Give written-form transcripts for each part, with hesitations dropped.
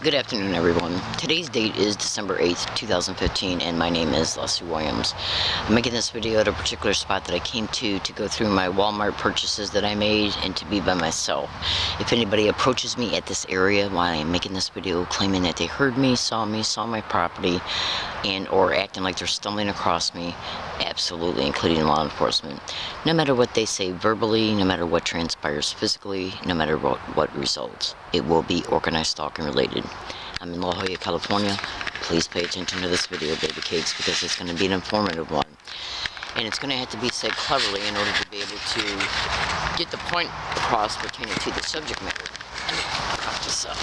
Good afternoon, everyone. Today's date is December 8th, 2015, and my name is Leslie Williams. I'm making this video at a particular spot that I came to go through my Walmart purchases that I made and to be by myself. If anybody approaches me at this area while I'm making this video claiming that they heard me, saw my property, and or acting like they're stumbling across me, absolutely, including law enforcement. No matter what they say verbally, no matter what transpires physically, no matter what results, it will be organized stalking related. I'm in La Jolla, California. Please pay attention to this video, baby cakes, because it's going to be an informative one. And it's going to have to be said cleverly in order to be able to get the point across pertaining to the subject matter. Cut this up.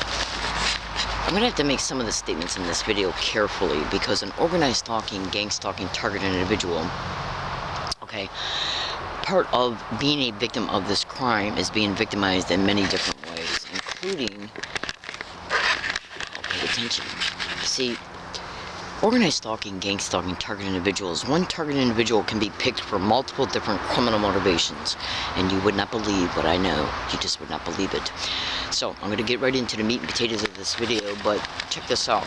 I'm going to have to make some of the statements in this video carefully because an organized stalking, gang stalking, targeted individual, okay, part of being a victim of this crime is being victimized in many different ways, including, pay attention, see, organized stalking, gang stalking, targeted individuals, one targeted individual can be picked for multiple different criminal motivations, and you would not believe what I know. You just would not believe it. So, I'm going to get right into the meat and potatoes of this video, but check this out.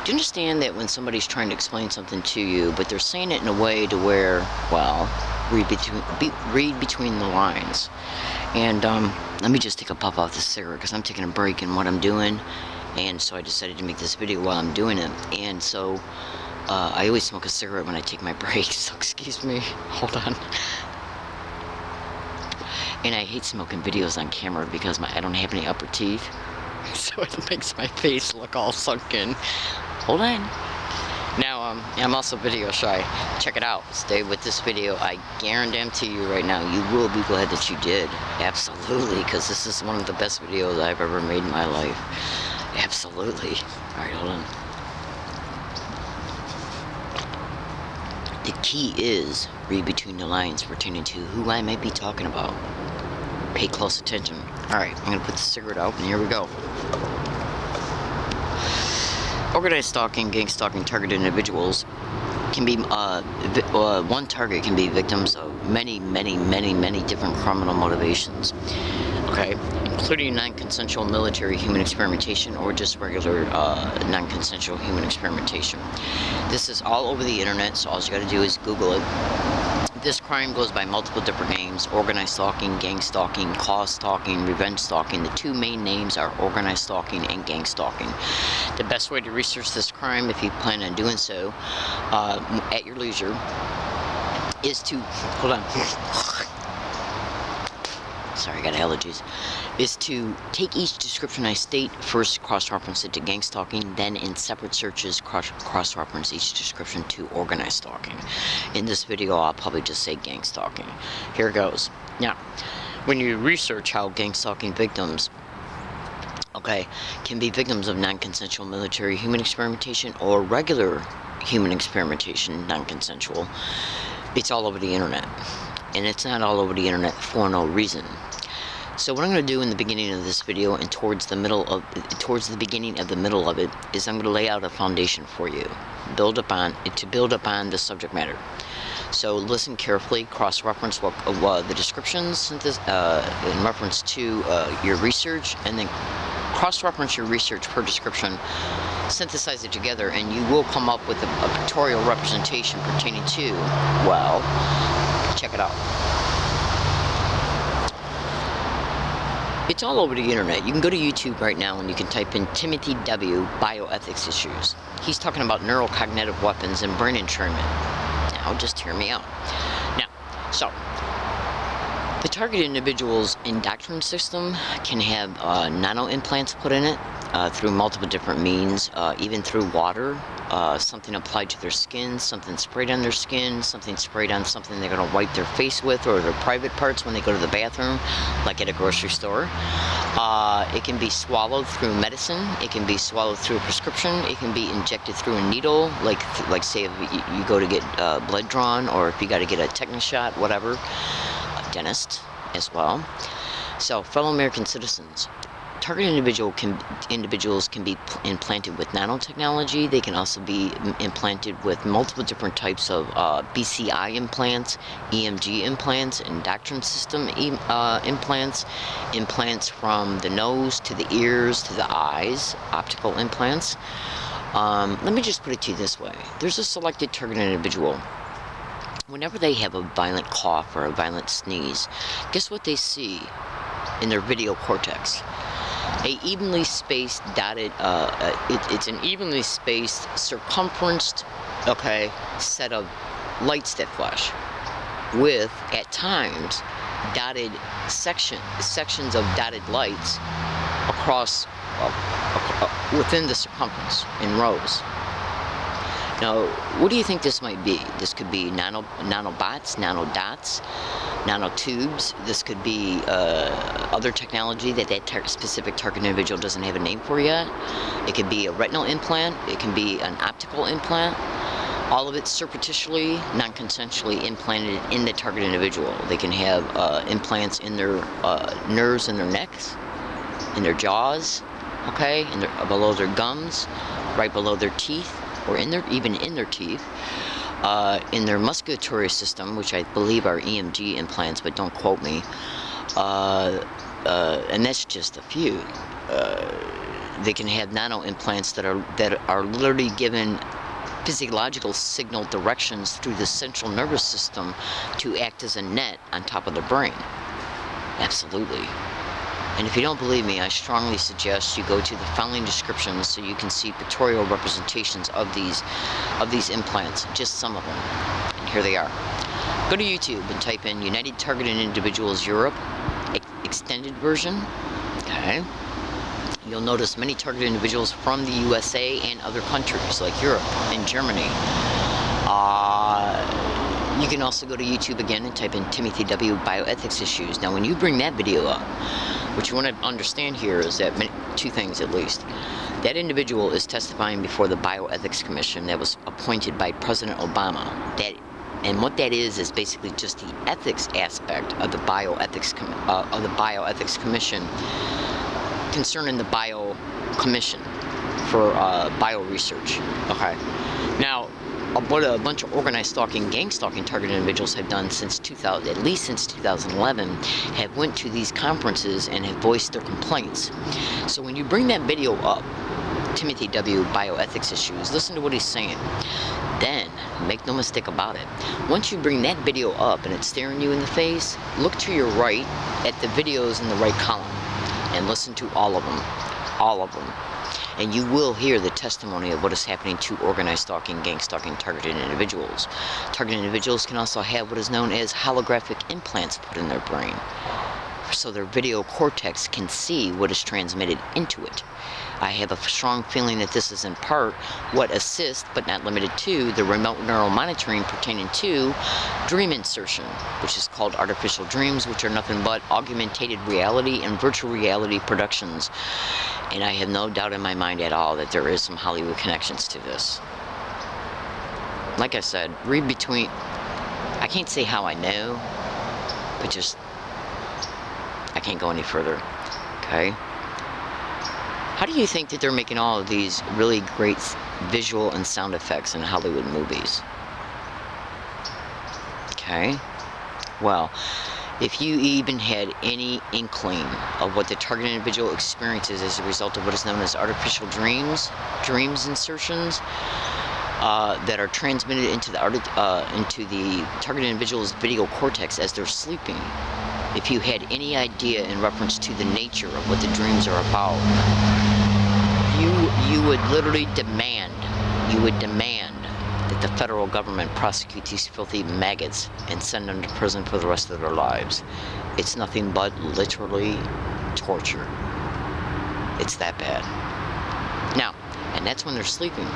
Do you understand that when somebody's trying to explain something to you, but they're saying it in a way to where, well, read between the lines. And let me just take a puff off this cigarette because I'm taking a break in what I'm doing, and so I decided to make this video while I'm doing it. And so I always smoke a cigarette when I take my breaks, so excuse me, hold on. And I hate smoking videos on camera because I don't have any upper teeth, so it makes my face look all sunken. Hold on. Now, I'm also video shy. Check it out. Stay with this video. I guarantee you right now, you will be glad that you did. Absolutely, because this is one of the best videos I've ever made in my life. Absolutely. Alright, hold on. The key is read between the lines pertaining to who I might be talking about. Pay close attention. Alright, I'm going to put the cigarette out, and here we go. Organized stalking, gang stalking, targeted individuals can be, one target can be victims of many different criminal motivations. Okay, including non-consensual military human experimentation or just regular non-consensual human experimentation. This is all over the internet, so all you gotta do is Google it. This crime goes by multiple different names: organized stalking, gang stalking, cause stalking, revenge stalking. The two main names are organized stalking and gang stalking. The best way to research this crime, if you plan on doing so at your leisure, is to, hold on, sorry, I got allergies, is to take each description I state, first cross-reference it to gang stalking, then in separate searches cross-reference each description to organized stalking. In this video, I'll probably just say gang stalking. Here goes. Now, when you research how gang stalking victims, okay, can be victims of non-consensual military human experimentation or regular human experimentation, non-consensual, it's all over the internet. And it's not all over the internet for no reason. So what I'm going to do in the beginning of this video and towards the beginning of the middle of it is I'm going to lay out a foundation for you, to build upon the subject matter. So listen carefully, cross-reference the descriptions in reference to your research, and then cross-reference your research per description, synthesize it together, and you will come up with a pictorial representation pertaining to, well, check it out. It's all over the internet. You can go to YouTube right now and you can type in Timothy W. bioethics issues. He's talking about neurocognitive weapons and brain entrainment. Now, just hear me out. Now, so, the targeted individual's indoctrination system can have nano implants put in it through multiple different means, even through water, something applied to their skin, something sprayed on their skin, something sprayed on something they're going to wipe their face with or their private parts when they go to the bathroom, like at a grocery store. It can be swallowed through medicine. It can be swallowed through a prescription. It can be injected through a needle, like say if you go to get blood drawn, or if you got to get a tetanus shot, whatever. A dentist as well. So, fellow American citizens, target individuals can be implanted with nanotechnology. They can also be implanted with multiple different types of BCI implants, EMG implants, endocrine system implants, implants from the nose to the ears to the eyes, optical implants. Let me just put it to you this way. There's a selected target individual. Whenever they have a violent cough or a violent sneeze, guess what they see in their video cortex? A evenly spaced dotted, it's an evenly spaced, circumferenced, okay, set of lights that flash, with, at times, dotted sections of dotted lights across, within the circumference, in rows. Now, what do you think this might be? This could be nanobots, nanodots, nanotubes. This could be other technology that specific target individual doesn't have a name for yet. It could be a retinal implant. It can be an optical implant. All of it surreptitiously, non-consensually implanted in the target individual. They can have implants in their nerves in their necks, in their jaws, okay, below their gums, right below their teeth, or even in their teeth, in their musculatory system, which I believe are EMG implants, but don't quote me. And that's just a few. They can have nano implants that are literally given physiological signal directions through the central nervous system to act as a net on top of the brain. Absolutely. And if you don't believe me, I strongly suggest you go to the following descriptions so you can see pictorial representations of these implants, just some of them. And here they are. Go to YouTube and type in United Targeted Individuals Europe extended version. Okay. You'll notice many targeted individuals from the USA and other countries like Europe and Germany. You can also go to YouTube again and type in Timothy W. Bioethics Issues. Now, when you bring that video up, what you want to understand here is that two things at least. That individual is testifying before the Bioethics Commission that was appointed by President Obama. And what that is basically just the ethics aspect of the Bioethics Commission concerning the Bio Commission for bio research. Okay. Now, what a bunch of organized stalking, gang stalking targeted individuals have done since at least since 2011, have went to these conferences and have voiced their complaints. So when you bring that video up, Timothy W. Bioethics Issues, listen to what he's saying. Then, make no mistake about it, once you bring that video up and it's staring you in the face, look to your right at the videos in the right column and listen to all of them. All of them. And you will hear the testimony of what is happening to organized stalking, gang stalking, targeted individuals. Targeted individuals can also have what is known as holographic implants put in their brain, so their video cortex can see what is transmitted into it. I have a strong feeling that this is in part what assists, but not limited to, the remote neural monitoring pertaining to dream insertion, which is called artificial dreams, which are nothing but augmented reality and virtual reality productions. And I have no doubt in my mind at all that there is some Hollywood connections to this. Like I said, read between. I can't say how I know, but just, I can't go any further. Okay? How do you think that they're making all of these really great visual and sound effects in Hollywood movies? Okay? Well, if you even had any inkling of what the target individual experiences as a result of what is known as artificial dreams insertions that are transmitted into the target individual's video cortex as they're sleeping, if you had any idea in reference to the nature of what the dreams are about, you would literally demand that the federal government prosecute these filthy maggots and send them to prison for the rest of their lives. It's nothing but literally torture. It's that bad. Now, and that's when they're sleeping.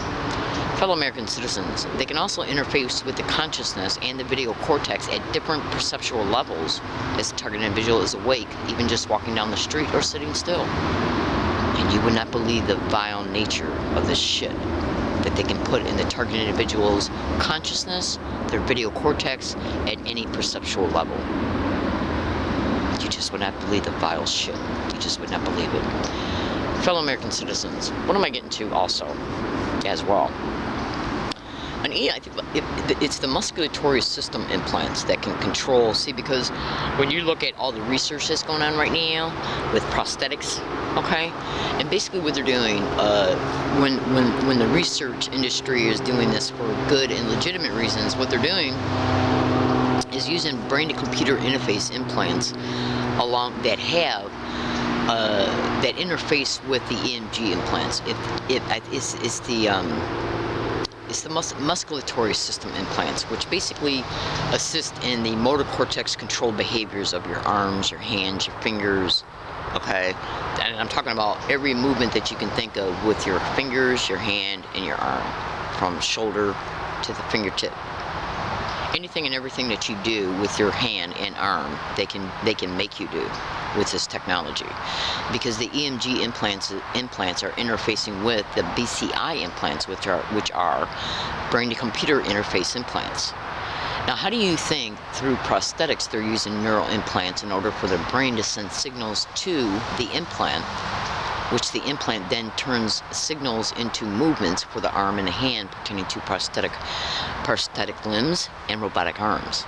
Fellow American citizens, they can also interface with the consciousness and the video cortex at different perceptual levels as the target individual is awake, even just walking down the street or sitting still. And you would not believe the vile nature of this shit that they can put in the target individual's consciousness, their video cortex, at any perceptual level. You just just would not believe the vile shit. You just would not believe it. Fellow American citizens, what am I getting to also, as well? I think it's the musculatory system implants that can control, see, because when you look at all the research that's going on right now with prosthetics, okay, and basically what they're doing, when the research industry is doing this for good and legitimate reasons, what they're doing is using brain-to-computer interface implants along that have that interface with the EMG implants. It's the musculatory system implants, which basically assist in the motor cortex controlled behaviors of your arms, your hands, your fingers, okay? And I'm talking about every movement that you can think of with your fingers, your hand, and your arm, from shoulder to the fingertip. Anything and everything that you do with your hand and arm, they can make you do with this technology, because the EMG implants are interfacing with the BCI implants, which are brain-to-computer interface implants. Now, how do you think through prosthetics they're using neural implants in order for the brain to send signals to the implant, which the implant then turns signals into movements for the arm and the hand pertaining to prosthetic limbs and robotic arms?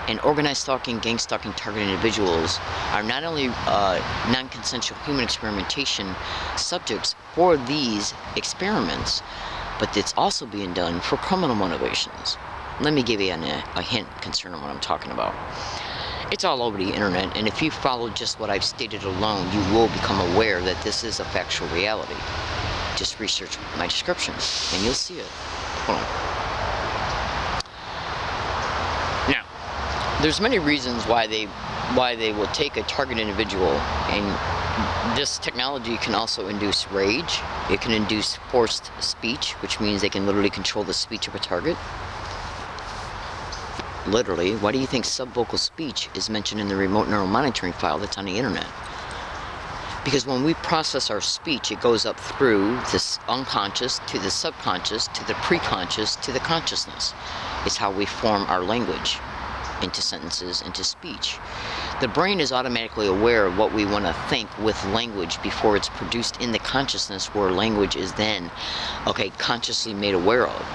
And organized stalking, gang stalking targeted individuals are not only non-consensual human experimentation subjects for these experiments, but it's also being done for criminal motivations. Let me give you a hint concerning what I'm talking about. It's all over the internet, and if you follow just what I've stated alone, you will become aware that this is a factual reality. Just research my description, and you'll see it. Hold on. Now, there's many reasons why they will take a target individual, and this technology can also induce rage. It can induce forced speech, which means they can literally control the speech of a target. Literally, why do you think subvocal speech is mentioned in the remote neural monitoring file that's on the internet? Because when we process our speech, it goes up through this unconscious to the subconscious to the preconscious to the consciousness. It's how we form our language into sentences, into speech. The brain is automatically aware of what we want to think with language before it's produced in the consciousness, where language is then, consciously made aware of.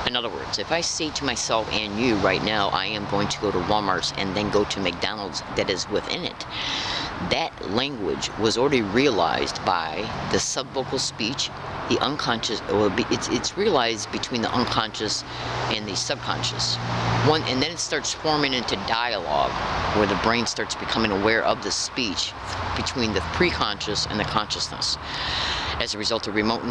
In other words, if I say to myself and you right now, I am going to go to Walmart's and then go to McDonald's that is within it, that language was already realized by the subvocal speech, the unconscious, it's realized between the unconscious and the subconscious. And then it starts forming into dialogue, where the brain starts becoming aware of the speech between the preconscious and the consciousness. As a result of remotely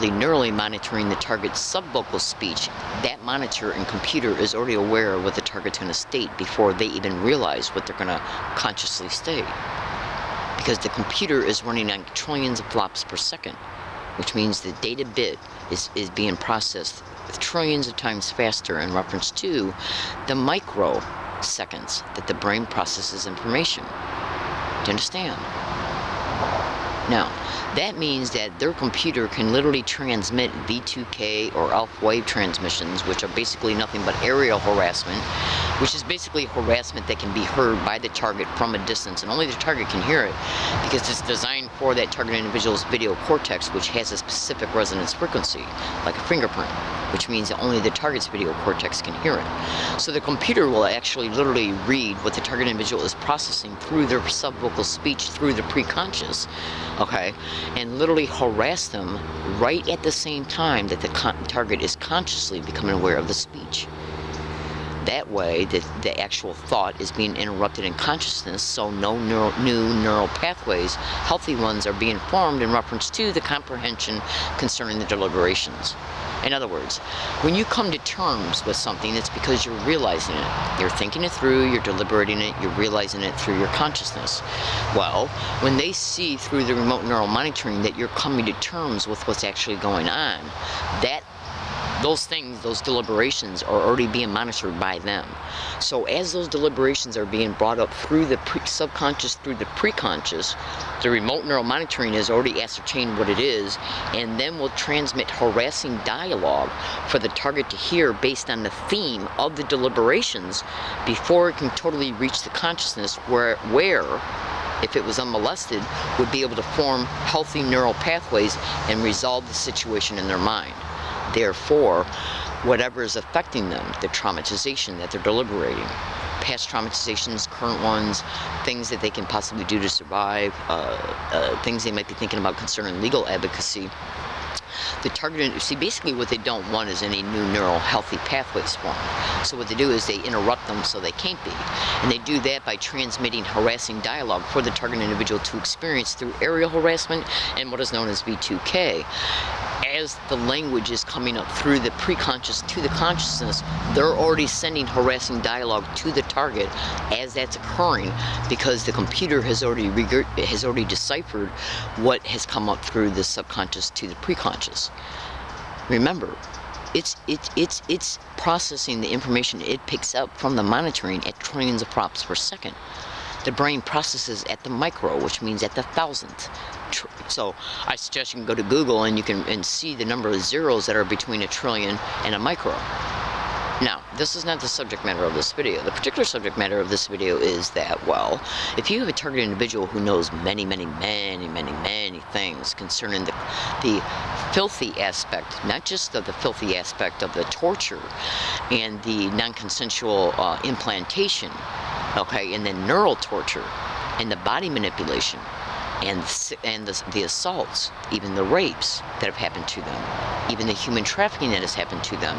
neurally monitoring the target's subvocal speech, that monitor and computer is already aware of what the target's going to state before they even realize what they're going to consciously state. Because the computer is running on trillions of flops per second, which means the data bit is being processed trillions of times faster in reference to the microseconds that the brain processes information. Do you understand? Now, that means that their computer can literally transmit V2K or alpha wave transmissions, which are basically nothing but aerial harassment, which is basically harassment that can be heard by the target from a distance, and only the target can hear it because it's designed for that target individual's video cortex, which has a specific resonance frequency, like a fingerprint, which means that only the target's video cortex can hear it. So the computer will actually literally read what the target individual is processing through their subvocal speech, through the preconscious, and literally harass them right at the same time that the target is consciously becoming aware of the speech. That way, the actual thought is being interrupted in consciousness, so no new neural pathways, healthy ones, are being formed in reference to the comprehension concerning the deliberations. In other words, when you come to terms with something, it's because you're realizing it. You're thinking it through, you're deliberating it, you're realizing it through your consciousness. Well, when they see through the remote neural monitoring that you're coming to terms with what's actually going on, that those things, those deliberations are already being monitored by them. So as those deliberations are being brought up through the subconscious, through the preconscious, the remote neural monitoring has already ascertained what it is, and then will transmit harassing dialogue for the target to hear based on the theme of the deliberations before it can totally reach the consciousness where if it was unmolested, would be able to form healthy neural pathways and resolve the situation in their mind. Therefore, whatever is affecting them, the traumatization that they're deliberating, past traumatizations, current ones, things that they can possibly do to survive, things they might be thinking about concerning legal advocacy, the targeted, see, basically what they don't want is any new neural healthy pathways formed. So what they do is they interrupt them so they can't be. And they do that by transmitting harassing dialogue for the target individual to experience through aerial harassment and what is known as V2K. As the language is coming up through the preconscious to the consciousness, they're already sending harassing dialogue to the target as that's occurring, because the computer has already deciphered what has come up through the subconscious to the preconscious. Remember, it's processing the information it picks up from the monitoring at trillions of props per second. The brain processes at the micro, which means at the thousandth. So I suggest you can go to Google and you can see the number of zeros that are between a trillion and a micro. Now, this is not the subject matter of this video. The particular subject matter of this video is that, well, if you have a target individual who knows many things concerning the filthy aspect, not just of the filthy aspect of the torture and the non-consensual implantation, okay, and then neural torture and the body manipulation and the assaults, even the rapes that have happened to them, even the human trafficking that has happened to them.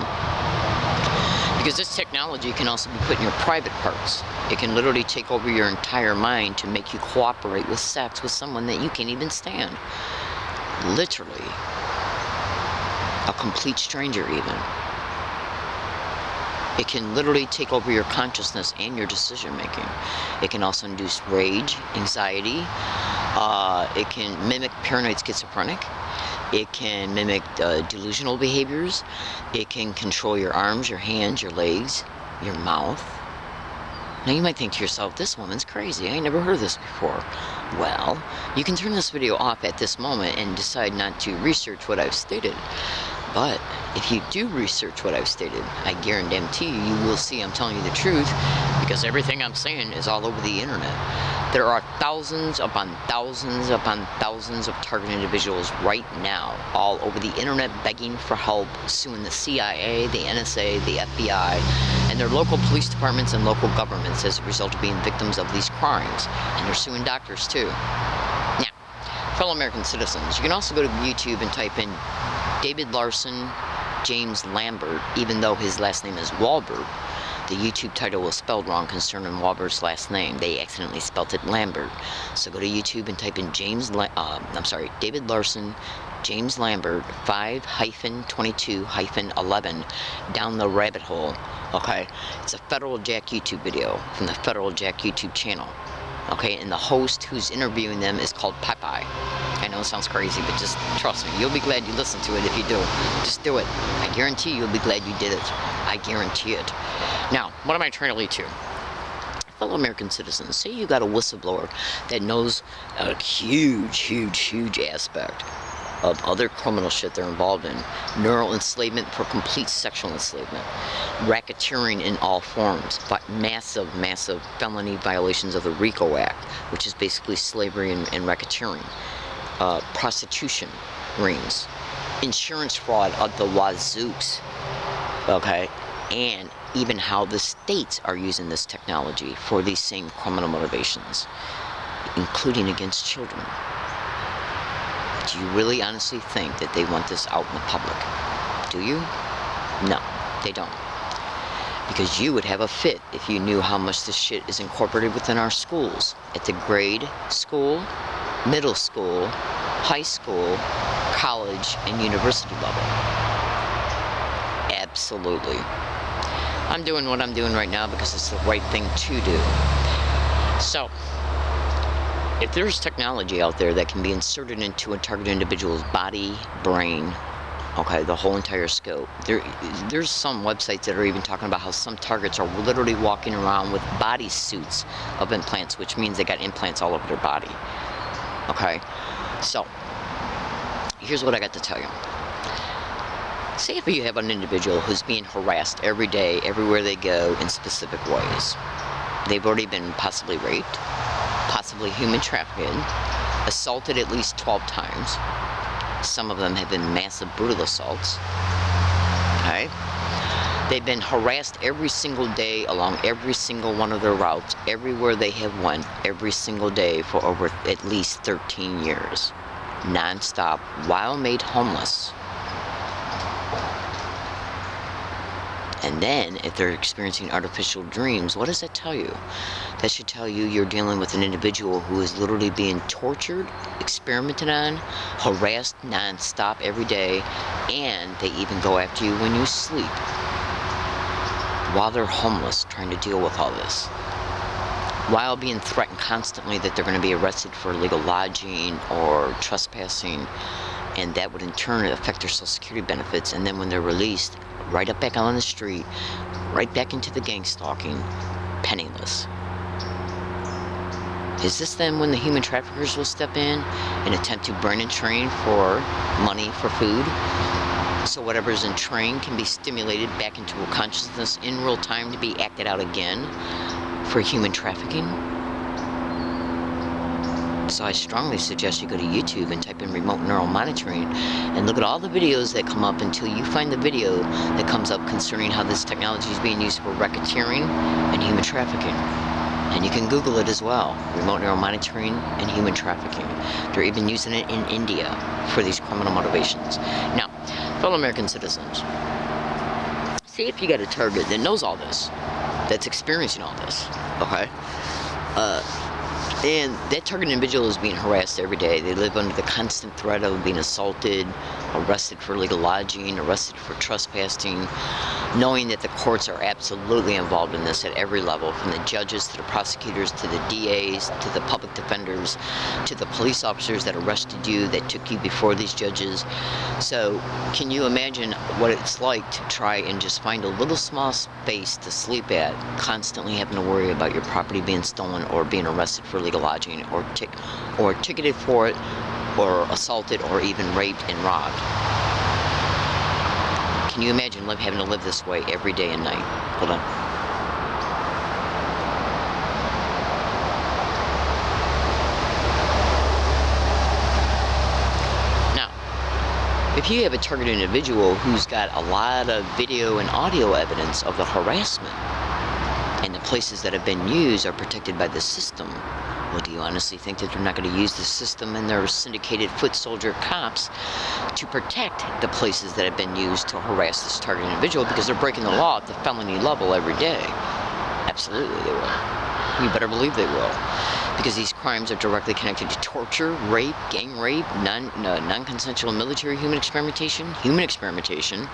Because this technology can also be put in your private parts. It can literally take over your entire mind to make you cooperate with sex with someone that you can't even stand. Literally. A complete stranger even. It can literally take over your consciousness and your decision making. It can also induce rage, anxiety. It can mimic paranoid schizophrenic. It can mimic delusional behaviors. It can control your arms, your hands, your legs, your mouth. Now you might think to yourself, this woman's crazy. I ain't never heard of this before. Well, you can turn this video off at this moment and decide not to research what I've stated. But if you do research what I've stated, I guarantee you will see I'm telling you the truth, because everything I'm saying is all over the internet. There are thousands upon thousands upon thousands of target individuals right now all over the internet begging for help, suing the CIA, the NSA, the FBI, and their local police departments and local governments as a result of being victims of these crimes. And they're suing doctors too. Now, fellow American citizens, you can also go to YouTube and type in David Larson, James Lambert, even though his last name is Walbert. The YouTube title was spelled wrong concerning Walbert's last name. They accidentally spelt it Lambert. So go to YouTube and type in David Larson, James Lambert, 5-22-11, down the rabbit hole. Okay? It's a Federal Jack YouTube video from the Federal Jack YouTube channel. Okay? And the host who's interviewing them is called Popeye. I know it sounds crazy, but just trust me. You'll be glad you listened to it if you do. Just do it. I guarantee you'll be glad you did it. I guarantee it. Now, what am I trying to lead to? Fellow American citizens, say you got a whistleblower that knows a huge aspect of other criminal shit they're involved in. Neural enslavement for complete sexual enslavement. Racketeering in all forms. But massive felony violations of the RICO Act, which is basically slavery and racketeering. Prostitution rings. Insurance fraud of the wazooks. Okay? And even how the states are using this technology for these same criminal motivations, including against children. Do you really honestly think that they want this out in the public? Do you? No, they don't. Because you would have a fit if you knew how much this shit is incorporated within our schools. At the grade school, middle school, high school, college, and university level. Absolutely. I'm doing what I'm doing right now because it's the right thing to do. So, if there's technology out there that can be inserted into a target individual's body, brain, Okay, the whole entire scope. There's some websites that are even talking about how some targets are literally walking around with body suits of implants, which means they got implants all over their body. Okay, so here's what I got to tell you. Say if you have an individual who's being harassed every day, everywhere they go, in specific ways. They've already been possibly raped, possibly human trafficked, assaulted at least 12 times. Some of them have been massive brutal assaults. Okay? They've been harassed every single day along every single one of their routes, everywhere they have went, every single day for over at least 13 years. Non-stop, while made homeless. And then, if they're experiencing artificial dreams, what does that tell you? That should tell you you're dealing with an individual who is literally being tortured, experimented on, harassed non-stop every day, and they even go after you when you sleep, while they're homeless, trying to deal with all this. While being threatened constantly that they're going to be arrested for illegal lodging or trespassing, and that would in turn affect their Social Security benefits, and then when they're released, right up back on the street, right back into the gang stalking, penniless. Is this then when the human traffickers will step in and attempt to burn and train for money for food? So whatever's in train can be stimulated back into a consciousness in real time to be acted out again for human trafficking? So I strongly suggest you go to YouTube and type in remote neural monitoring and look at all the videos that come up until you find the video that comes up concerning how this technology is being used for racketeering and human trafficking. And you can Google it as well, remote neural monitoring and human trafficking. They're even using it in India for these criminal motivations. Now, fellow American citizens, say if you got a target that knows all this, that's experiencing all this, okay? And that target individual is being harassed every day. They live under the constant threat of being assaulted, arrested for illegal lodging, arrested for trespassing, knowing that the courts are absolutely involved in this at every level, from the judges to the prosecutors to the DAs to the public defenders to the police officers that arrested you, that took you before these judges. So can you imagine what it's like to try and just find a little small space to sleep at, constantly having to worry about your property being stolen or being arrested for illegal lodging or ticketed for it or assaulted or even raped and robbed? Can you imagine having to live this way every day and night? Hold on. Now, if you have a targeted individual who's got a lot of video and audio evidence of the harassment, and the places that have been used are protected by the system, well, do you honestly think that they're not going to use the system and their syndicated foot soldier cops to protect the places that have been used to harass this targeted individual, because they're breaking the law at the felony level every day? Absolutely they will. You better believe they will. Because these crimes are directly connected to torture, rape, gang rape, non-consensual military human experimentation,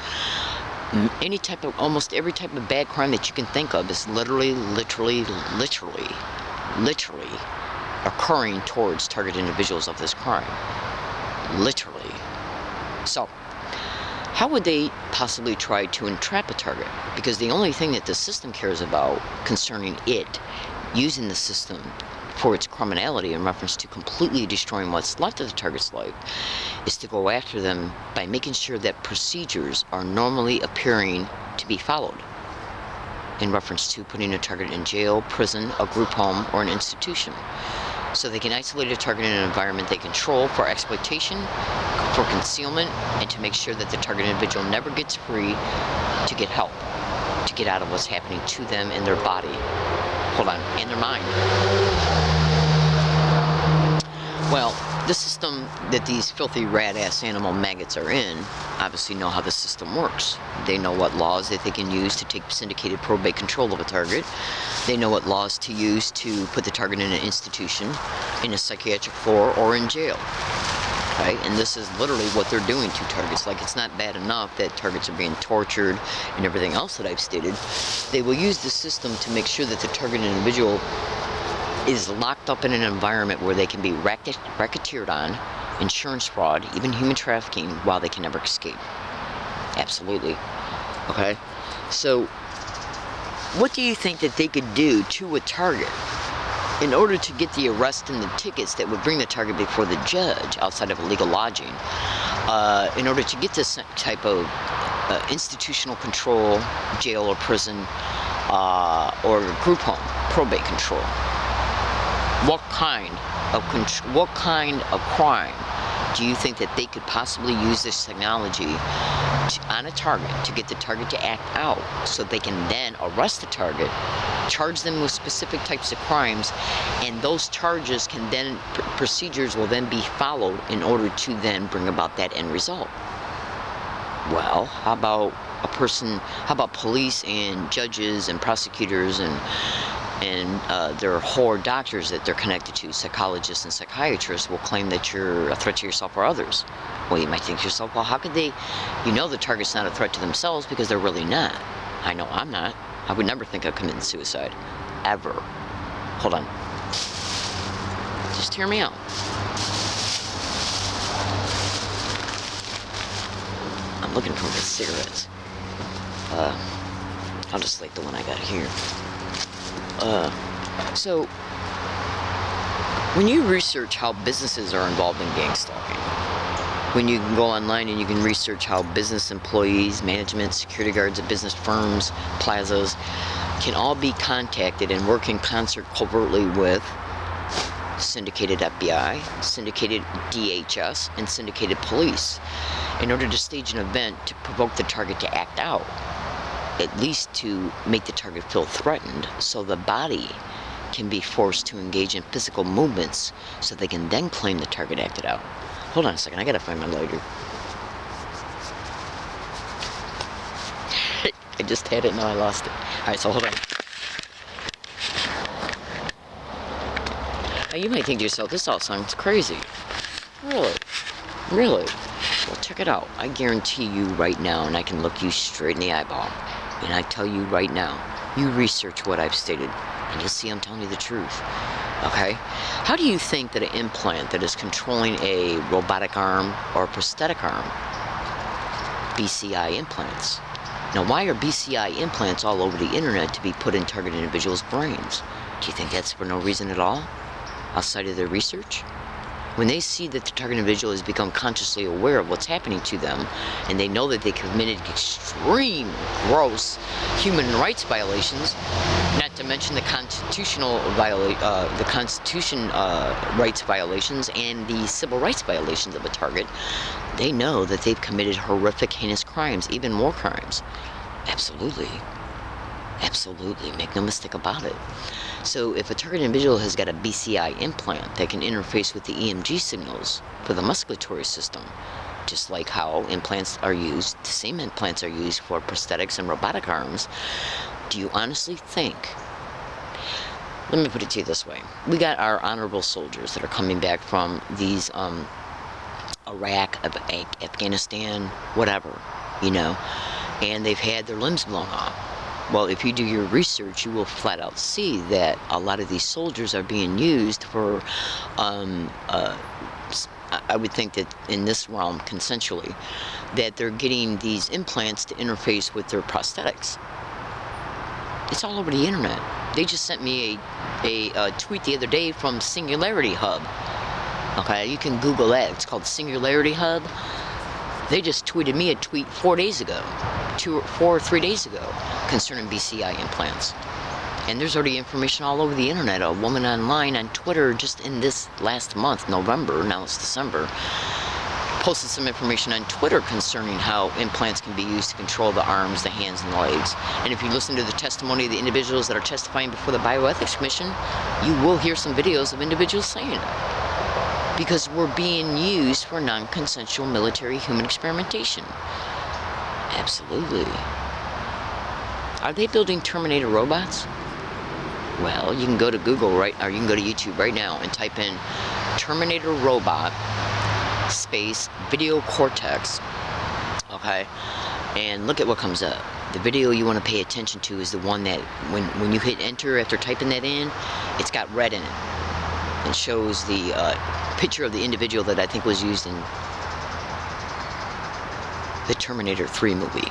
any type of, almost every type of bad crime that you can think of is literally occurring towards target individuals of this crime. Literally. So, how would they possibly try to entrap a target? Because the only thing that the system cares about concerning it using the system for its criminality in reference to completely destroying what's left of the target's life is to go after them by making sure that procedures are normally appearing to be followed in reference to putting a target in jail, prison, a group home, or an institution. So they can isolate a target in an environment they control for exploitation, for concealment, and to make sure that the target individual never gets free to get help, to get out of what's happening to them in their body. Hold on, in their mind. Well, the system that these filthy rat-ass animal maggots are in obviously know how the system works. They know what laws that they can use to take syndicated probate control of a target. They know what laws to use to put the target in an institution, in a psychiatric floor, or in jail. Okay? And this is literally what they're doing to targets. Like, it's not bad enough that targets are being tortured and everything else that I've stated. They will use the system to make sure that the targeted individual is locked up in an environment where they can be racketeered on, insurance fraud, even human trafficking, while they can never escape. Absolutely. Okay. So, what do you think that they could do to a target in order to get the arrest and the tickets that would bring the target before the judge outside of illegal lodging? In order to get this type of institutional control, jail or prison, or group home, probate control. What kind of crime do you think that they could possibly use this technology on a target to get the target to act out, so they can then arrest the target, charge them with specific types of crimes, and those charges can then, procedures will then be followed in order to then bring about that end result? Well, how about police and judges and prosecutors and their whore doctors that they're connected to, psychologists and psychiatrists, will claim that you're a threat to yourself or others. Well, you might think to yourself, well, how could they, the target's not a threat to themselves, because they're really not. I know I'm not. I would never think of committing suicide. Ever. Hold on. Just hear me out. I'm looking for the cigarettes. I'll just light the one I got here. So, when you research how businesses are involved in gang stalking, when you can go online and you can research how business employees, management, security guards at business firms, plazas, can all be contacted and work in concert covertly with syndicated FBI, syndicated DHS, and syndicated police in order to stage an event to provoke the target to act out, at least to make the target feel threatened, so the body can be forced to engage in physical movements so they can then claim the target acted out. Hold on a second, I gotta find my lighter. I just had it, now I lost it. Alright, so hold on. Now you might think to yourself, this all sounds crazy. Really? Really? Well, check it out. I guarantee you right now, and I can look you straight in the eyeball, and I tell you right now, you research what I've stated, and you'll see I'm telling you the truth. Okay? How do you think that an implant that is controlling a robotic arm or a prosthetic arm, BCI implants? Now, why are BCI implants all over the internet to be put in target individuals' brains? Do you think that's for no reason at all, outside of their research? When they see that the target individual has become consciously aware of what's happening to them, and they know that they committed extreme, gross human rights violations, not to mention the constitutional rights violations and the civil rights violations of a target, they know that they've committed horrific, heinous crimes, even more crimes. Absolutely. Absolutely, make no mistake about it. So if a target individual has got a BCI implant that can interface with the EMG signals for the musculatory system, just like how implants are used, the same implants are used for prosthetics and robotic arms, do you honestly think, let me put it to you this way, we got our honorable soldiers that are coming back from these Iraq, Afghanistan, whatever, and they've had their limbs blown off. Well, if you do your research, you will flat out see that a lot of these soldiers are being used for, I would think that in this realm, consensually, that they're getting these implants to interface with their prosthetics. It's all over the internet. They just sent me a tweet the other day from Singularity Hub. Okay, you can Google that. It's called Singularity Hub. They just tweeted me a tweet 4 days ago, 4 or 3 days ago, concerning BCI implants. And there's already information all over the internet. A woman online on Twitter just in this last month, November, now it's December, posted some information on Twitter concerning how implants can be used to control the arms, the hands, and the legs. And if you listen to the testimony of the individuals that are testifying before the Bioethics Commission, you will hear some videos of individuals saying it. Because we're being used for non-consensual military human experimentation. Absolutely. Are they building Terminator robots? Well, you can go to Google, or you can go to YouTube right now and type in Terminator robot space video cortex, okay, and look at what comes up. The video you want to pay attention to is the one that when you hit enter after typing that in, it's got red in it. It shows the picture of the individual that I think was used in. the Terminator 3 movie.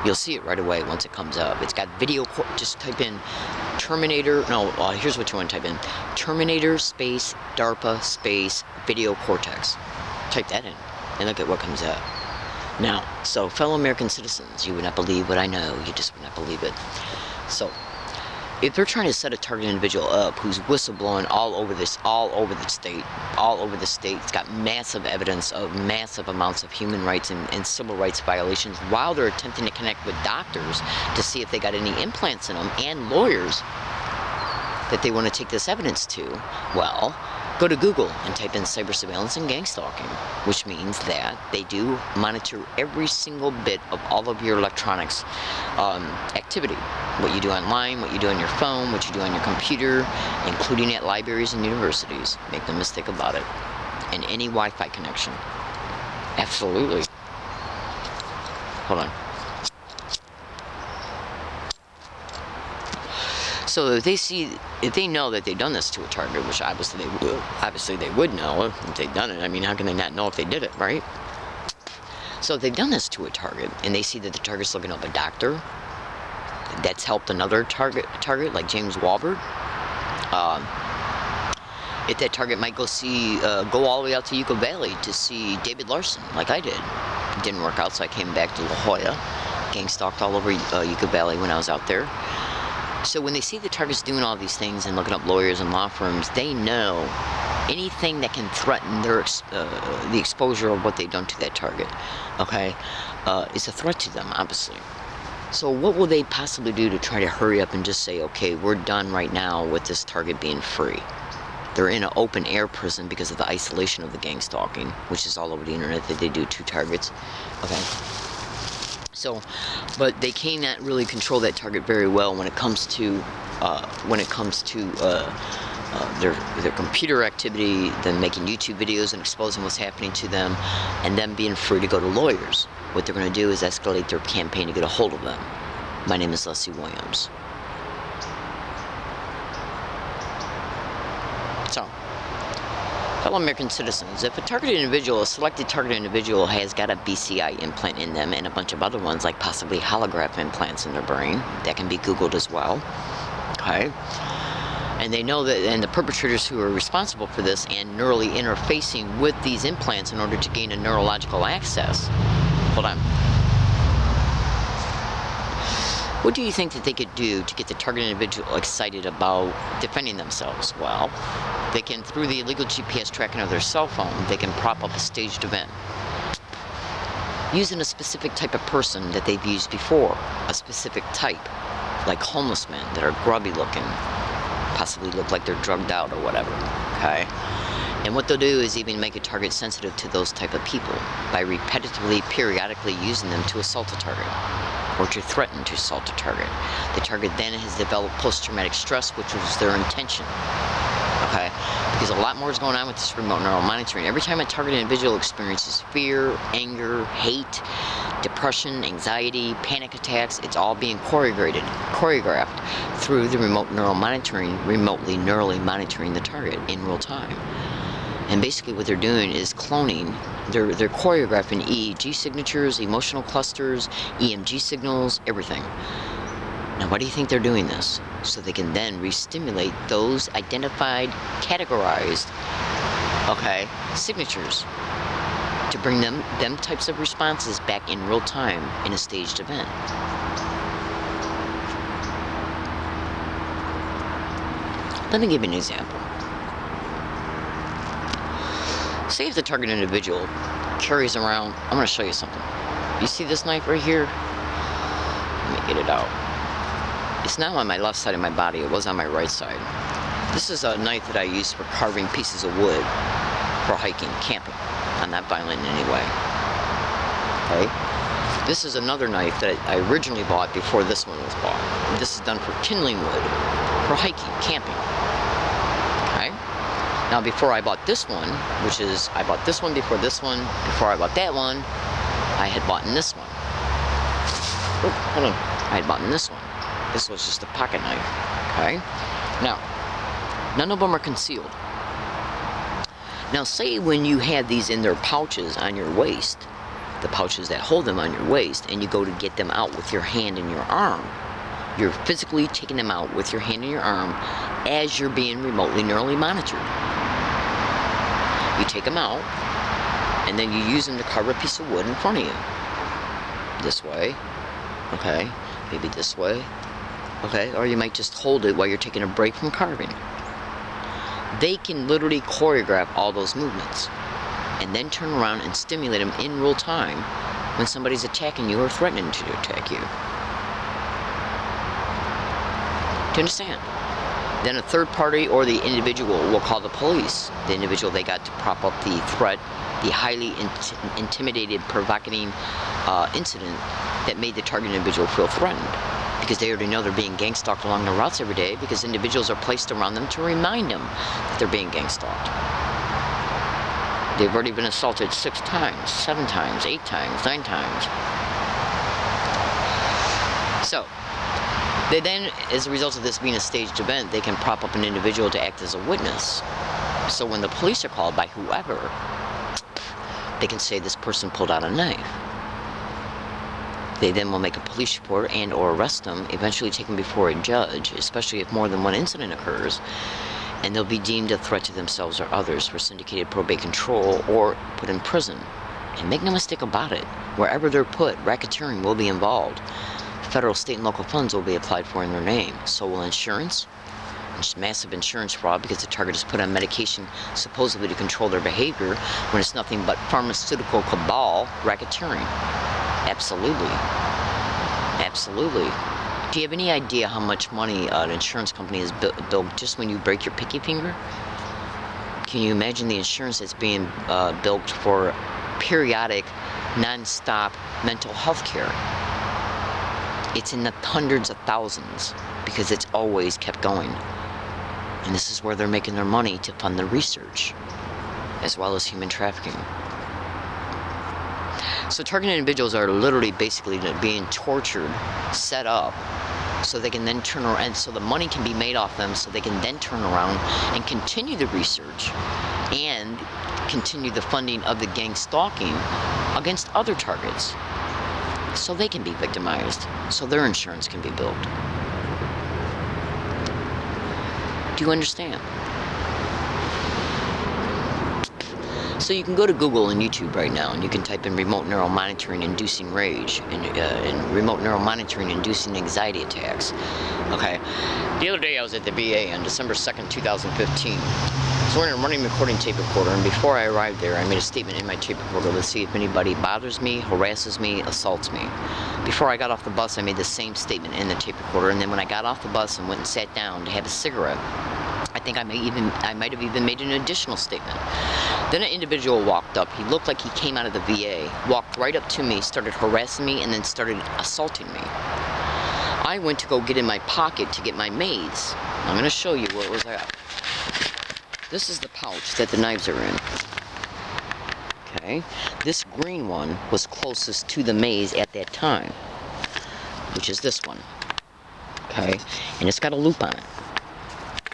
You'll see it right away once it comes up. It's got video, just type in Terminator, no, here's what you want to type in. Terminator space, DARPA space, video cortex. Type that in, and look at what comes up. Now, so fellow American citizens, you would not believe what I know, you just would not believe it. So, if they're trying to set a target individual up who's whistleblowing all over the state, it's got massive evidence of massive amounts of human rights and civil rights violations while they're attempting to connect with doctors to see if they got any implants in them, and lawyers that they want to take this evidence to. Well, go to Google and type in cyber surveillance and gang stalking, which means that they do monitor every single bit of all of your electronics activity. What you do online, what you do on your phone, what you do on your computer, including at libraries and universities. Make no mistake about it. And any Wi-Fi connection. Absolutely. Hold on. So if they know that they've done this to a target, which obviously they would know if they've done it. I mean, how can they not know if they did it, right? So if they've done this to a target, and they see that the target's looking up a doctor that's helped another target like James Walbert, if that target might go all the way out to Yucca Valley to see David Larson, like I did. It didn't work out, so I came back to La Jolla. Gang stalked all over Yucca Valley when I was out there. So when they see the targets doing all these things and looking up lawyers and law firms, they know anything that can threaten their the exposure of what they've done to that target, okay, is a threat to them, obviously. So what will they possibly do to try to hurry up and just say, okay, we're done right now with this target being free? They're in an open air prison because of the isolation of the gang stalking, which is all over the internet that they do to targets, okay? So, but they cannot really control that target very well when it comes to their computer activity, them making YouTube videos and exposing what's happening to them, and them being free to go to lawyers. What they're going to do is escalate their campaign to get a hold of them. My name is Leslie Williams. So, fellow American citizens, if a selected targeted individual has got a BCI implant in them and a bunch of other ones, like possibly holograph implants in their brain, that can be Googled as well, okay? And they know that, and the perpetrators who are responsible for this and neurally interfacing with these implants in order to gain a neurological access. Hold on. What do you think that they could do to get the targeted individual excited about defending themselves? Well, they can, through the illegal GPS tracking of their cell phone, they can prop up a staged event using a specific type of person that they've used before, a specific type, like homeless men that are grubby looking, possibly look like they're drugged out or whatever, okay? And what they'll do is even make a target sensitive to those type of people by repetitively, periodically using them to assault a target or to threaten to assault a target. The target then has developed post-traumatic stress, which was their intention, okay? Because a lot more is going on with this remote neural monitoring. Every time a targeted individual experiences fear, anger, hate, depression, anxiety, panic attacks, it's all being choreographed through the remote neural monitoring, remotely neurally monitoring the target in real time. And basically what they're doing is cloning, they're choreographing EEG signatures, emotional clusters, EMG signals, everything. Now why do you think they're doing this? So they can then re-stimulate those identified, categorized, okay, signatures to bring them types of responses back in real time in a staged event. Let me give you an example. Say if the target individual carries around, I'm going to show you something. You see this knife right here? Let me get it out. It's now on my left side of my body. It was on my right side. This is a knife that I use for carving pieces of wood for hiking, camping. I'm not violent in any way. Okay? This is another knife that I originally bought before this one was bought. This is done for kindling wood, for hiking, camping. Okay? Now before I bought this one, I bought this one before this one, before I bought that one, I had bought this one. Oh, hold on. I had bought this one. This was just a pocket knife. Okay? Now, none of them are concealed. Now say when you had these in their pouches on your waist, the pouches that hold them on your waist, and you go to get them out with your hand and your arm. You're physically taking them out with your hand and your arm as you're being remotely neurally monitored. You take them out, and then you use them to carve a piece of wood in front of you. This way, okay, maybe this way, okay, or you might just hold it while you're taking a break from carving. They can literally choreograph all those movements and then turn around and stimulate them in real time when somebody's attacking you or threatening to attack you. Do you understand? Then a third party or the individual will call the police. The individual they got to prop up the threat, the highly intimidated, provocative incident that made the target individual feel threatened. Because they already know they're being gang stalked along the routes every day, because individuals are placed around them to remind them that they're being gang stalked. They've already been assaulted 6 times, 7 times, 8 times, 9 times. So, they then, as a result of this being a staged event, they can prop up an individual to act as a witness. So when the police are called by whoever, they can say this person pulled out a knife. They then will make a police report and or arrest them, eventually take them before a judge, especially if more than one incident occurs, and they'll be deemed a threat to themselves or others for syndicated probate control or put in prison. And make no mistake about it, wherever they're put, racketeering will be involved. Federal, state, and local funds will be applied for in their name. So will insurance. It's massive insurance fraud because the target is put on medication supposedly to control their behavior when it's nothing but pharmaceutical cabal racketeering. Absolutely. Absolutely. Do you have any idea how much money an insurance company is billed just when you break your pinky finger? Can you imagine the insurance that's being billed for periodic, non-stop mental health care? It's in the hundreds of thousands because it's always kept going. And this is where they're making their money to fund the research, as well as human trafficking. So targeted individuals are literally basically being tortured, set up, so they can then turn around, and so the money can be made off them, so they can then turn around and continue the research and continue the funding of the gang stalking against other targets, so they can be victimized, so their insurance can be billed. Do you understand? So you can go to Google and YouTube right now, and you can type in remote neural monitoring inducing rage and remote neural monitoring inducing anxiety attacks. Okay. The other day I was at the VA on December 2nd, 2015. So we're in a running recording tape recorder, and before I arrived there, I made a statement in my tape recorder to see if anybody bothers me, harasses me, assaults me. Before I got off the bus, I made the same statement in the tape recorder, and then when I got off the bus and went and sat down to have a cigarette, I think I might have even made an additional statement. Then an individual walked up. He looked like he came out of the VA, walked right up to me, started harassing me, and then started assaulting me. I went to go get in my pocket to get my maze. I'm going to show you where it was at. This is the pouch that the knives are in. Okay. This green one was closest to the maze at that time, which is this one. Okay. And it's got a loop on it,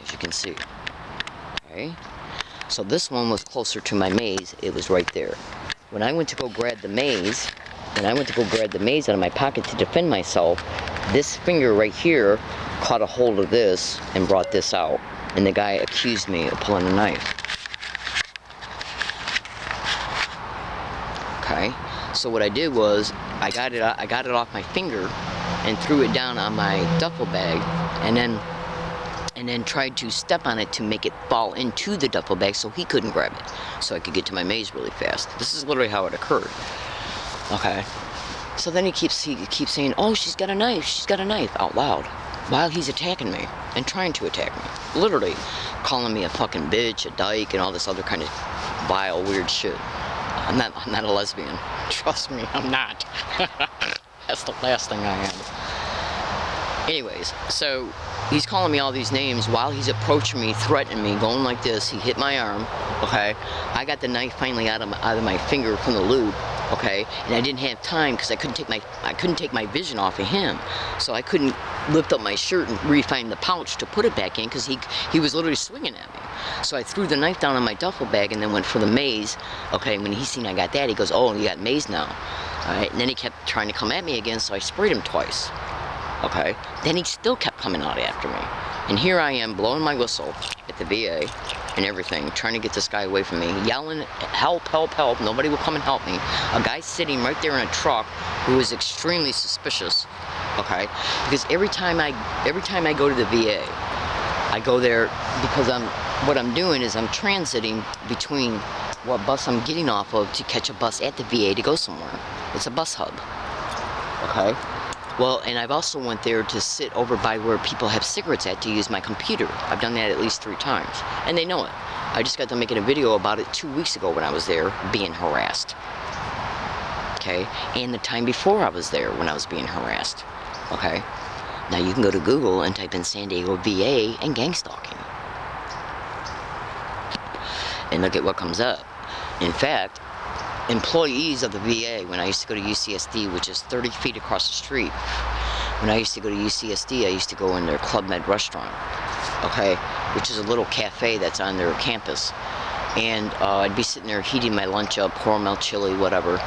as you can see. Okay. So this one was closer to my maze. It was right there. When I went to go grab the maze, out of my pocket to defend myself, this finger right here caught a hold of this and brought this out. And the guy accused me of pulling a knife. Okay. So what I did was I got it off my finger and threw it down on my duffel bag, and then tried to step on it to make it fall into the duffel bag so he couldn't grab it, so I could get to my maze really fast. This is literally how it occurred. Okay. So then he keeps saying, "Oh, she's got a knife," out loud, while he's attacking me and trying to attack me. Literally calling me a fucking bitch, a dyke, and all this other kind of vile, weird shit. I'm not a lesbian. Trust me, I'm not. That's the last thing I am. Anyways, so he's calling me all these names while he's approaching me, threatening me, going like this. He hit my arm. Okay, I got the knife finally out of my finger from the loop, okay, and I didn't have time because I couldn't take my vision off of him, so I couldn't lift up my shirt and refine the pouch to put it back in because he was literally swinging at me. So I threw the knife down on my duffel bag and then went for the maze. Okay, when he seen I got that, he goes, "Oh, you got maze now." All right, and then he kept trying to come at me again, so I sprayed him twice. Okay, then he still kept coming out after me, and here I am blowing my whistle at the VA and everything, trying to get this guy away from me, yelling, "Help, help, help." Nobody will come and help me. A guy sitting right there in a truck who was extremely suspicious, okay? Because every time I go to the VA, I go there because what I'm doing is I'm transiting between what bus I'm getting off of to catch a bus at the VA to go somewhere. It's a bus hub, okay? Well, and I've also went there to sit over by where people have cigarettes at to use my computer. I've done that at least 3 times, and they know it. I just got done making a video about it 2 weeks ago when I was there being harassed. Okay, and the time before I was there when I was being harassed. Okay, now you can go to Google and type in San Diego VA and gang stalking, and look at what comes up. In fact, employees of the VA, when I used to go to UCSD, which is 30 feet across the street, when I used to go to UCSD, I used to go in their Club Med restaurant, okay, which is a little cafe that's on their campus, and I'd be sitting there heating my lunch up, caramel chili, whatever,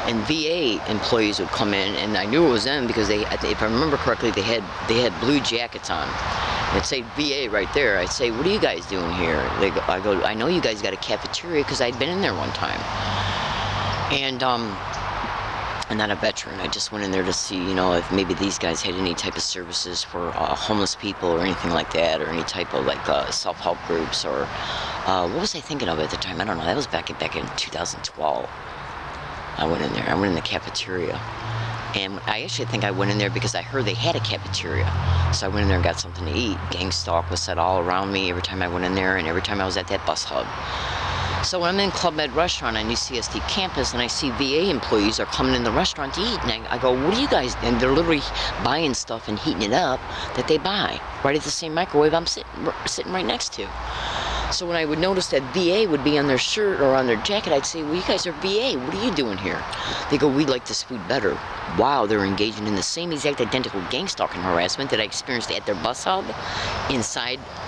and VA employees would come in, and I knew it was them because if I remember correctly, they had blue jackets on. It'd say VA right there. I'd say, "What are you guys doing here?" I go, "I know you guys got a cafeteria," because I'd been in there one time. And I'm not a veteran. I just went in there to see, you know, if maybe these guys had any type of services for homeless people or anything like that, or any type of like self-help groups, or what was I thinking of at the time? I don't know. That was back in 2012. I went in there. I went in the cafeteria, and I actually think I went in there because I heard they had a cafeteria. So I went in there and got something to eat. Gang stalk was set all around me every time I went in there, and every time I was at that bus hub. So when I'm in Club Med restaurant on UCSD campus and I see VA employees are coming in the restaurant to eat, and I go, "What are you guys?" And they're literally buying stuff and heating it up that they buy right at the same microwave I'm sitting right next to. So when I would notice that VA would be on their shirt or on their jacket, I'd say, "Well, you guys are VA. What are you doing here?" They go, "We like this food better." Wow, they're engaging in the same exact identical gang stalking harassment that I experienced at their bus hub.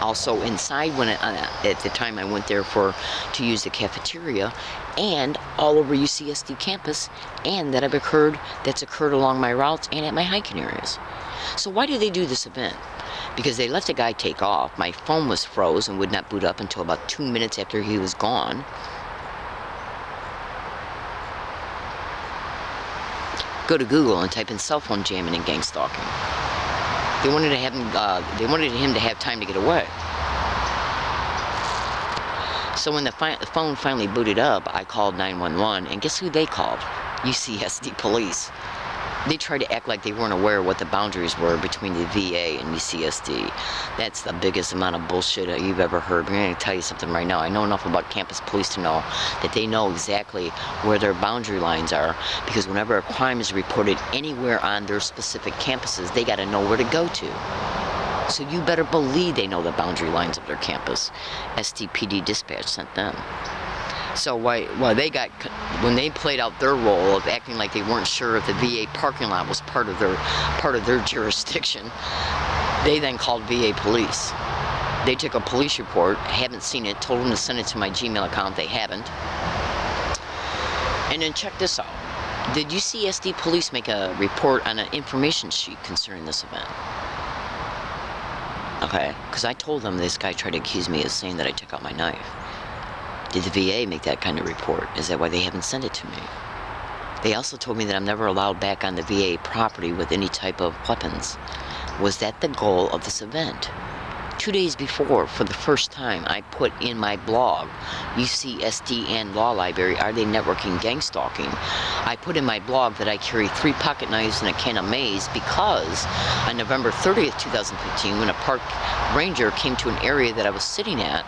Also inside when at the time I went there to use the cafeteria, and all over UCSD campus, and that's occurred along my routes and at my hiking areas. So why do they do this event? Because they let the guy take off. My phone was froze and would not boot up until about 2 minutes after he was gone. Go to Google and type in cell phone jamming and gang stalking. They wanted him to have time to get away. So when the phone finally booted up, I called 911, and guess who they called? UCSD police. They tried to act like they weren't aware of what the boundaries were between the VA and UCSD. That's the biggest amount of bullshit you've ever heard. I'm going to tell you something right now. I know enough about campus police to know that they know exactly where their boundary lines are, because whenever a crime is reported anywhere on their specific campuses, they got to know where to go to. So you better believe they know the boundary lines of their campus. STPD dispatch sent them. So when they played out their role of acting like they weren't sure if the VA parking lot was part of their jurisdiction, they then called VA police. They took a police report, haven't seen it, told them to send it to my Gmail account, they haven't. And then check this out. Did UCSD police make a report on an information sheet concerning this event? Okay, because I told them this guy tried to accuse me of saying that I took out my knife. Did the VA make that kind of report? Is that why they haven't sent it to me? They also told me that I'm never allowed back on the VA property with any type of weapons. Was that the goal of this event? 2 days before, for the first time, I put in my blog, UCSD and Law Library, are they networking gang stalking? I put in my blog that I carry 3 pocket knives and a can of mace because on November 30th, 2015, when a park ranger came to an area that I was sitting at,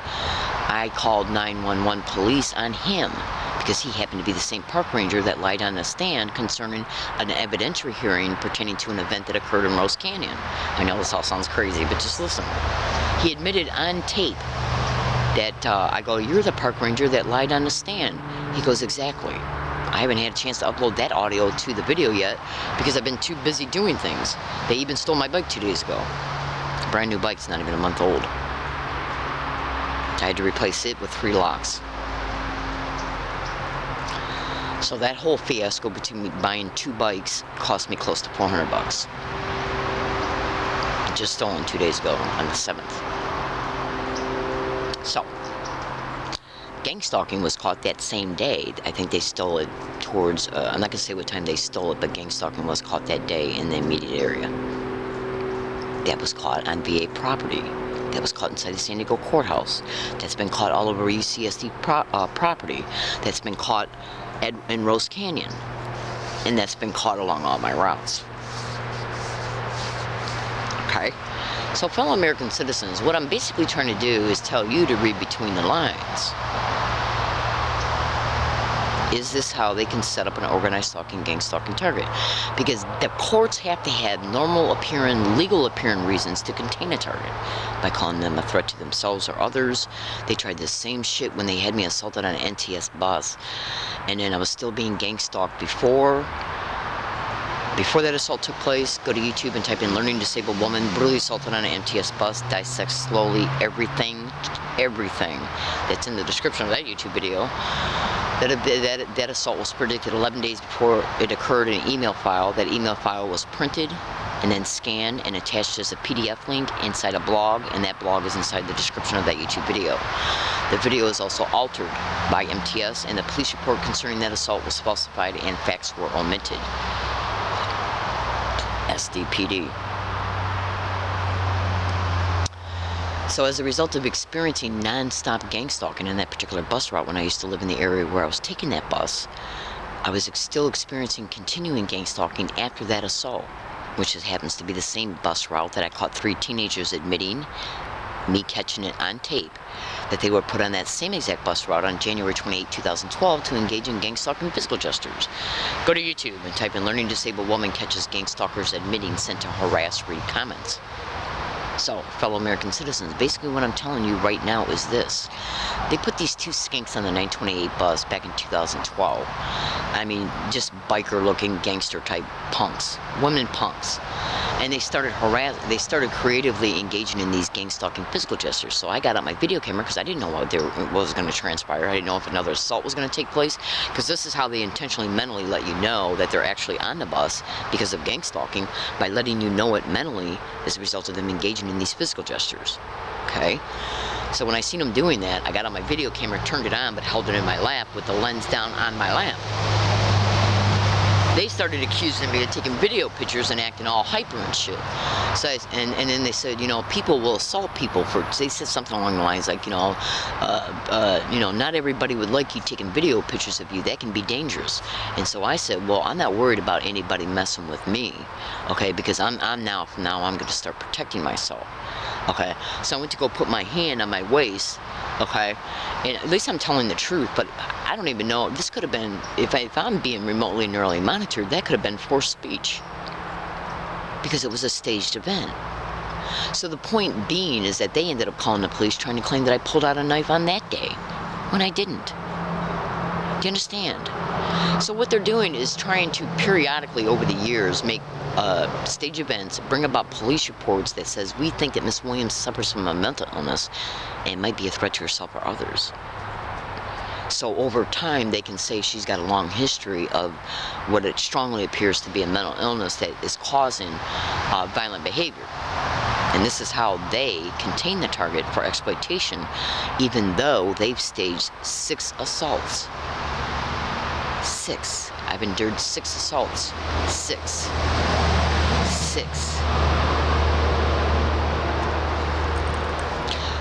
I called 911 police on him because he happened to be the same park ranger that lied on the stand concerning an evidentiary hearing pertaining to an event that occurred in Rose Canyon. I know this all sounds crazy, but just listen. He admitted on tape that I go, "You're the park ranger that lied on the stand." He goes, "Exactly. I haven't had a chance to upload that audio to the video yet because I've been too busy doing things. They even stole my bike 2 days ago. Brand new bike's not even a month old. I had to replace it with 3 locks. So that whole fiasco between me buying 2 bikes cost me close to $400. Just stolen 2 days ago on the 7th. So, gang stalking was caught that same day. I think they stole it towards, I'm not going to say what time they stole it, but gang stalking was caught that day in the immediate area. That was caught on VA property. That was caught inside the San Diego courthouse. That's been caught all over UCSD property. That's been caught in Rose Canyon. And that's been caught along all my routes. Okay? So fellow American citizens, what I'm basically trying to do is tell you to read between the lines. Is this how they can set up an organized stalking, gang stalking target? Because the courts have to have normal appearing, legal appearing reasons to contain a target. By calling them a threat to themselves or others. They tried the same shit when they had me assaulted on an NTS bus. And then I was still being gang stalked before that assault took place. Go to YouTube and type in learning disabled woman brutally assaulted on an MTS bus. Dissect slowly everything that's in the description of that YouTube video. That assault was predicted 11 days before it occurred in an email file. That email file was printed and then scanned and attached as a PDF link inside a blog, and that blog is inside the description of that YouTube video. The video is also altered by MTS, and the police report concerning that assault was falsified and facts were omitted. SDPD. So as a result of experiencing non-stop gang stalking in that particular bus route when I used to live in the area where I was taking that bus, I was still experiencing continuing gang stalking after that assault, which happens to be the same bus route that I caught 3 teenagers admitting, me catching it on tape, that they were put on that same exact bus route on January 28, 2012 to engage in gang stalking physical gestures. Go to YouTube and type in learning disabled woman catches gang stalkers admitting sent to harass, read comments. So, fellow American citizens, basically what I'm telling you right now is this. They put these 2 skinks on the 928 bus back in 2012. I mean, just biker-looking gangster-type punks. Women punks. And they started creatively engaging in these gang-stalking physical gestures. So I got out my video camera because I didn't know what was going to transpire. I didn't know if another assault was going to take place. Because this is how they intentionally mentally let you know that they're actually on the bus because of gang stalking, by letting you know it mentally as a result of them engaging in these physical gestures. Okay? So when I seen them doing that, I got out my video camera, turned it on, but held it in my lap with the lens down on my lap. They started accusing me of taking video pictures and acting all hyper and shit. So and then they said, you know, people will assault people for, they said something along the lines like, not everybody would like you taking video pictures of you. That can be dangerous. And so I said, well, I'm not worried about anybody messing with me, okay, because from now I'm going to start protecting myself. Okay, so I went to go put my hand on my waist, okay, and at least I'm telling the truth, but I don't even know, this could have been, if I'm being remotely neurally monitored, that could have been forced speech, because it was a staged event. So the point being is that they ended up calling the police trying to claim that I pulled out a knife on that day, when I didn't. Do you understand? So what they're doing is trying to periodically over the years make stage events, bring about police reports that says we think that Miss Williams suffers from a mental illness and might be a threat to herself or others. So over time they can say she's got a long history of what it strongly appears to be a mental illness that is causing violent behavior. And this is how they contain the target for exploitation, even though they've staged 6 assaults. 6. I've endured 6 assaults. 6.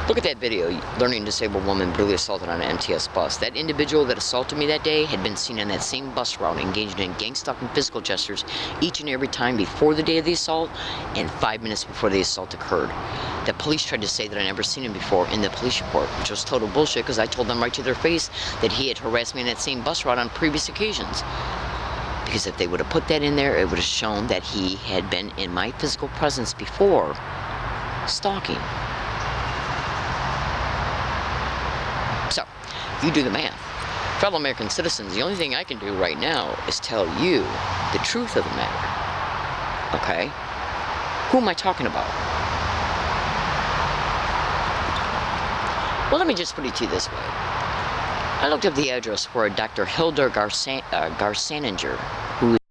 Look at that video, learning disabled woman brutally assaulted on an MTS bus. That individual that assaulted me that day had been seen on that same bus route engaged in gang stalking physical gestures each and every time before the day of the assault and 5 minutes before the assault occurred. The police tried to say that I never seen him before in the police report, which was total bullshit because I told them right to their face that he had harassed me on that same bus route on previous occasions. Because if they would have put that in there, it would have shown that he had been in my physical presence before stalking. So, you do the math. fellow American citizens, the only thing I can do right now is tell you the truth of the matter. Okay? Who am I talking about? Well, let me just put it to you this way. I looked up the address for a Dr. Hilda Garsaninger, who